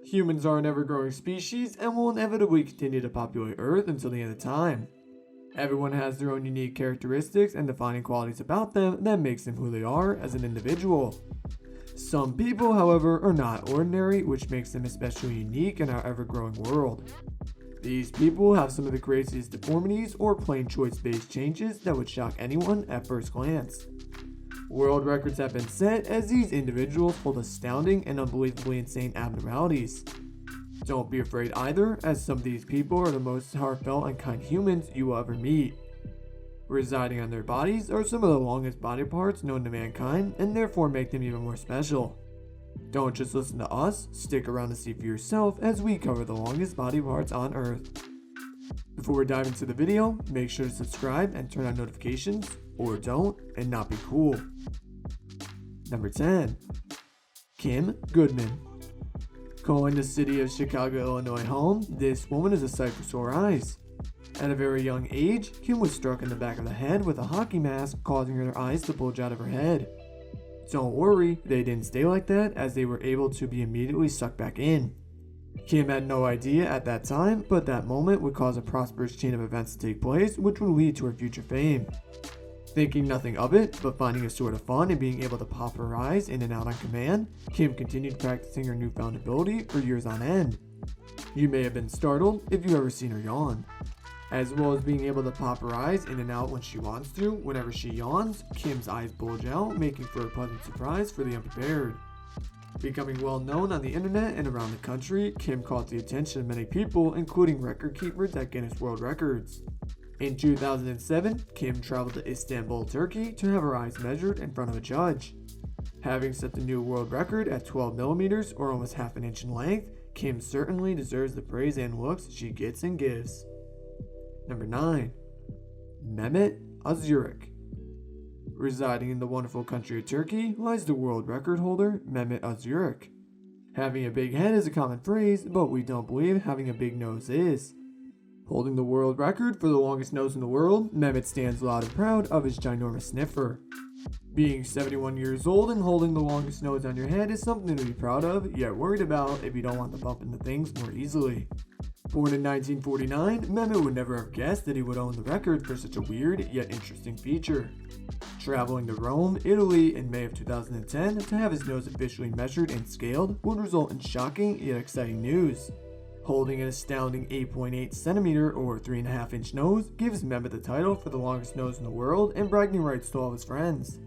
Humans are an ever-growing species and will inevitably continue to populate Earth until the end of time. Everyone has their own unique characteristics and defining qualities about them that makes them who they are as an individual. Some people, however, are not ordinary, which makes them especially unique in our ever-growing world. These people have some of the craziest deformities or plain choice-based changes that would shock anyone at first glance. World records have been set as these individuals hold astounding and unbelievably insane abnormalities. Don't be afraid either, as some of these people are the most heartfelt and kind humans you will ever meet. Residing on their bodies are some of the longest body parts known to mankind and therefore make them even more special. Don't just listen to us, stick around to see for yourself as we cover the longest body parts on Earth. Before we dive into the video, make sure to subscribe and turn on notifications, or don't and not be cool. Number 10. Kim Goodman. Calling the city of Chicago, Illinois home, this woman is a sight for sore eyes. At a very young age, Kim was struck in the back of the head with a hockey mask, causing her eyes to bulge out of her head. Don't worry, they didn't stay like that, as they were able to be immediately sucked back in. Kim had no idea at that time, but that moment would cause a prosperous chain of events to take place, which would lead to her future fame. Thinking nothing of it, but finding a sort of fun in being able to pop her eyes in and out on command, Kim continued practicing her newfound ability for years on end. You may have been startled if you've ever seen her yawn. As well as being able to pop her eyes in and out when she wants to, whenever she yawns, Kim's eyes bulge out, making for a pleasant surprise for the unprepared. Becoming well known on the internet and around the country, Kim caught the attention of many people, including record keepers at Guinness World Records. In 2007, Kim traveled to Istanbul, Turkey to have her eyes measured in front of a judge. Having set the new world record at 12 millimeters or almost half an inch in length, Kim certainly deserves the praise and looks she gets and gives. Number 9. MEHMET ÖZYÜREK. Residing in the wonderful country of Turkey lies the world record holder MEHMET ÖZYÜREK. Having a big head is a common phrase, but we don't believe having a big nose is. Holding the world record for the longest nose in the world, MEHMET stands loud and proud of his ginormous sniffer. Being 71 years old and holding the longest nose on your head is something to be proud of, yet worried about if you don't want to bump into things more easily. Born in 1949, MEHMET would never have guessed that he would own the record for such a weird yet interesting feature. Traveling to Rome, Italy in May of 2010 to have his nose officially measured and scaled would result in shocking yet exciting news. Holding an astounding 8.8 centimeter or 3.5 inch nose gives MEHMET the title for the longest nose in the world and bragging rights to all his friends.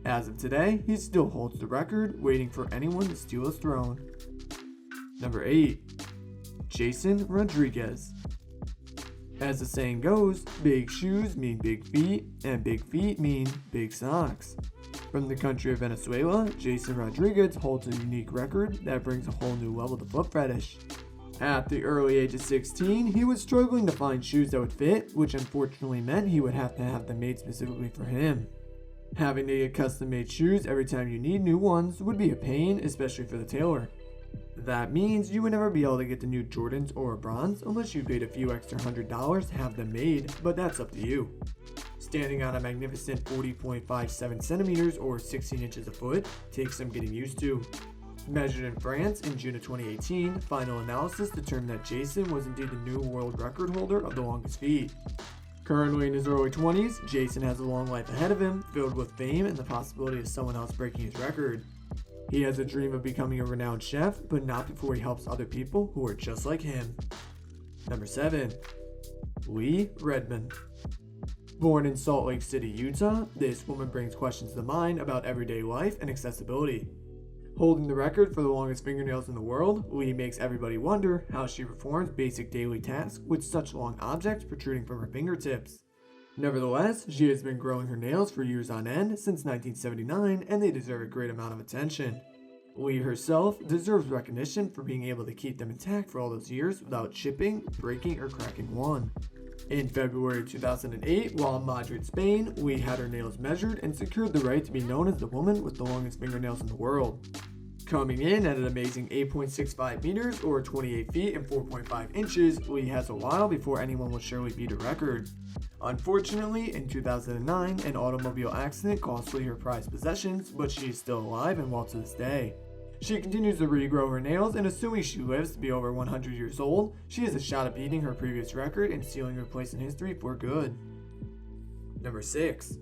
As of today, he still holds the record, waiting for anyone to steal his throne. Number 8. Jason Rodriguez. As the saying goes, big shoes mean big feet, and big feet mean big socks. From the country of Venezuela, Jason Rodriguez holds a unique record that brings a whole new level to foot fetish. At the early age of 16, he was struggling to find shoes that would fit, which unfortunately meant he would have to have them made specifically for him. Having to get custom-made shoes every time you need new ones would be a pain, especially for the tailor. That means you would never be able to get the new Jordans or Bronze unless you paid a few extra $100 to have them made, but that's up to you. Standing on a magnificent 40.57 centimeters or 16 inches a foot takes some getting used to. Measured in France in June of 2018, final analysis determined that Jason was indeed the new world record holder of the longest feet. Currently in his early 20s, Jason has a long life ahead of him, filled with fame and the possibility of someone else breaking his record. He has a dream of becoming a renowned chef, but not before he helps other people who are just like him. Number 7. REDMOND. Born in Salt Lake City, Utah, this woman brings questions to mind about everyday life and accessibility. Holding the record for the longest fingernails in the world, Lee makes everybody wonder how she performs basic daily tasks with such long objects protruding from her fingertips. Nevertheless, she has been growing her nails for years on end since 1979, and they deserve a great amount of attention. Lee herself deserves recognition for being able to keep them intact for all those years without chipping, breaking, or cracking one. In February 2008, while in Madrid, Spain, Lee had her nails measured and secured the right to be known as the woman with the longest fingernails in the world. Coming in at an amazing 8.65 meters or 28 feet and 4.5 inches, Lee has a while before anyone will surely beat her record. Unfortunately, in 2009, an automobile accident cost Lee her prized possessions, but she is still alive and well to this day. She continues to regrow her nails, and assuming she lives to be over 100 years old, she has a shot at beating her previous record and sealing her place in history for good. Number 6.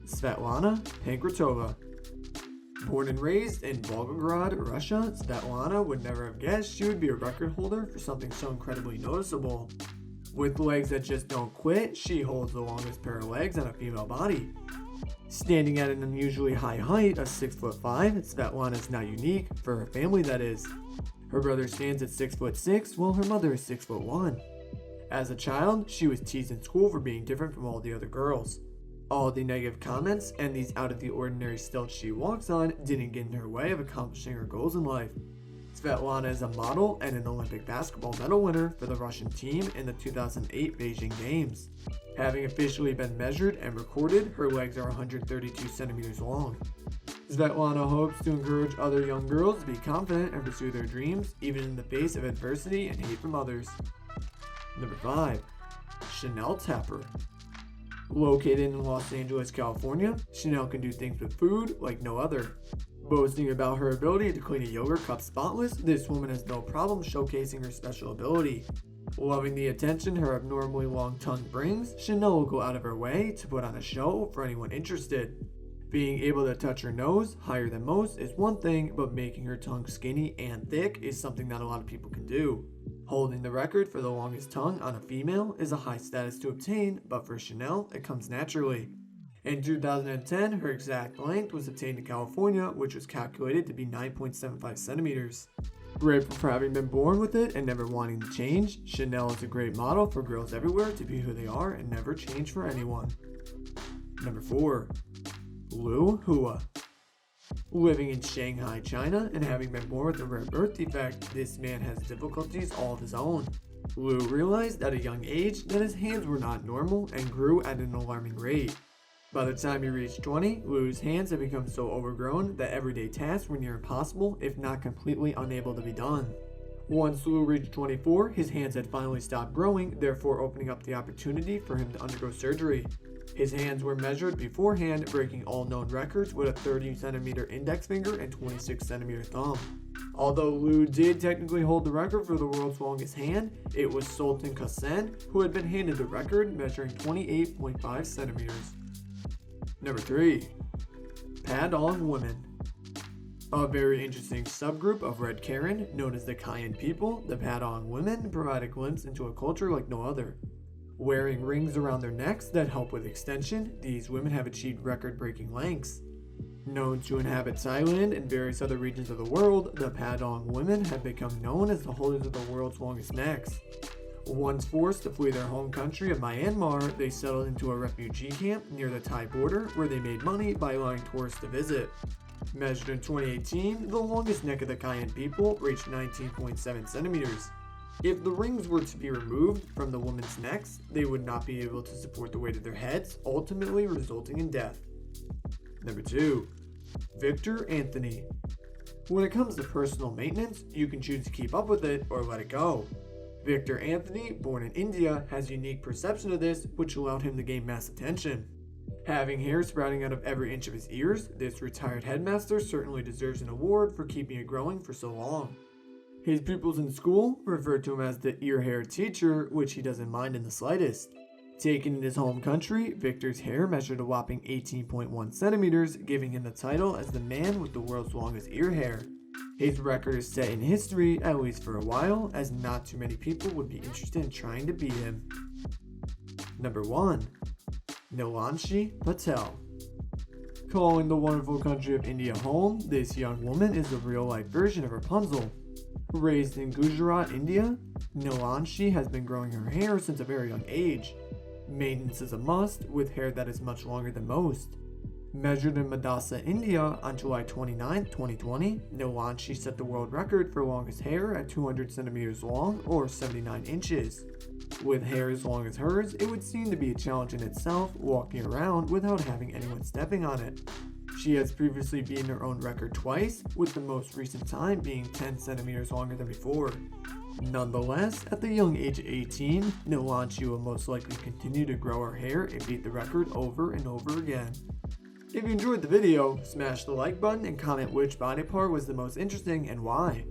Svetlana Pankratova. Born and raised in Volgograd, Russia, Svetlana would never have guessed she would be a record holder for something so incredibly noticeable. With legs that just don't quit, she holds the longest pair of legs on a female body. Standing at an unusually high height of 6'5", Svetlana is not unique, for her family that is. Her brother stands at 6'6", while her mother is 6'1". As a child, she was teased in school for being different from all the other girls. All the negative comments and these out-of-the-ordinary stilts she walks on didn't get in her way of accomplishing her goals in life. Svetlana is a model and an Olympic basketball medal winner for the Russian team in the 2008 Beijing Games. Having officially been measured and recorded, her legs are 132 centimeters long. Svetlana hopes to encourage other young girls to be confident and pursue their dreams, even in the face of adversity and hate from others. Number 5. Chanel Tapper. Located in Los Angeles, California, Chanel can do things with food like no other. Boasting about her ability to clean a yogurt cup spotless, this woman has no problem showcasing her special ability. Loving the attention her abnormally long tongue brings, Chanel will go out of her way to put on a show for anyone interested. Being able to touch her nose higher than most is one thing, but making her tongue skinny and thick is something not a lot of people can do. Holding the record for the longest tongue on a female is a high status to obtain, but for Chanel, it comes naturally. In 2010, her exact length was obtained in California, which was calculated to be 9.75 centimeters. Grateful for having been born with it and never wanting to change, Chanel is a great model for girls everywhere to be who they are and never change for anyone. Number 4. Lu Hua. Living in Shanghai, China, and having been born with a rare birth defect, this man has difficulties all of his own. Lu realized at a young age that his hands were not normal and grew at an alarming rate. By the time he reached 20, Lu's hands had become so overgrown that everyday tasks were near impossible, if not completely unable to be done. Once Lu reached 24, his hands had finally stopped growing, therefore opening up the opportunity for him to undergo surgery. His hands were measured beforehand, breaking all known records with a 30cm index finger and 26cm thumb. Although Lu did technically hold the record for the world's longest hand, it was Sultan Qasim who had been handed the record, measuring 28.5 centimeters. Number 3. Padang women. A very interesting subgroup of Red Karen, known as the Kayan people, the Padang women provide a glimpse into a culture like no other. Wearing rings around their necks that help with extension, these women have achieved record-breaking lengths. Known to inhabit Thailand and various other regions of the world, the Padang women have become known as the holders of the world's longest necks. Once forced to flee their home country of Myanmar, they settled into a refugee camp near the Thai border where they made money by allowing tourists to visit. Measured in 2018, the longest neck of the Kayan people reached 19.7 centimeters. If the rings were to be removed from the women's necks, they would not be able to support the weight of their heads, ultimately resulting in death. Number 2. Victor Anthony. When it comes to personal maintenance, you can choose to keep up with it or let it go. Victor Anthony, born in India, has a unique perception of this, which allowed him to gain mass attention. Having hair sprouting out of every inch of his ears, this retired headmaster certainly deserves an award for keeping it growing for so long. His pupils in school refer to him as the ear hair teacher, which he doesn't mind in the slightest. Taken in his home country, Victor's hair measured a whopping 18.1 centimeters, giving him the title as the man with the world's longest ear hair. His record is set in history, at least for a while, as not too many people would be interested in trying to beat him. Number 1. NILANSHI Patel. Calling the wonderful country of India home, this young woman is the real-life version of Rapunzel. Raised in Gujarat, India, NILANSHI has been growing her hair since a very young age. Maintenance is a must, with hair that is much longer than most. Measured in Madasa, India on July 29, 2020, NILANSHI set the world record for longest hair at 200 centimeters long, or 79 inches. With hair as long as hers, it would seem to be a challenge in itself walking around without having anyone stepping on it. She has previously beaten her own record twice, with the most recent time being 10 centimeters longer than before. Nonetheless, at the young age of 18, NILANSHI will most likely continue to grow her hair and beat the record over and over again. If you enjoyed the video, smash the like button and comment which body part was the most interesting and why.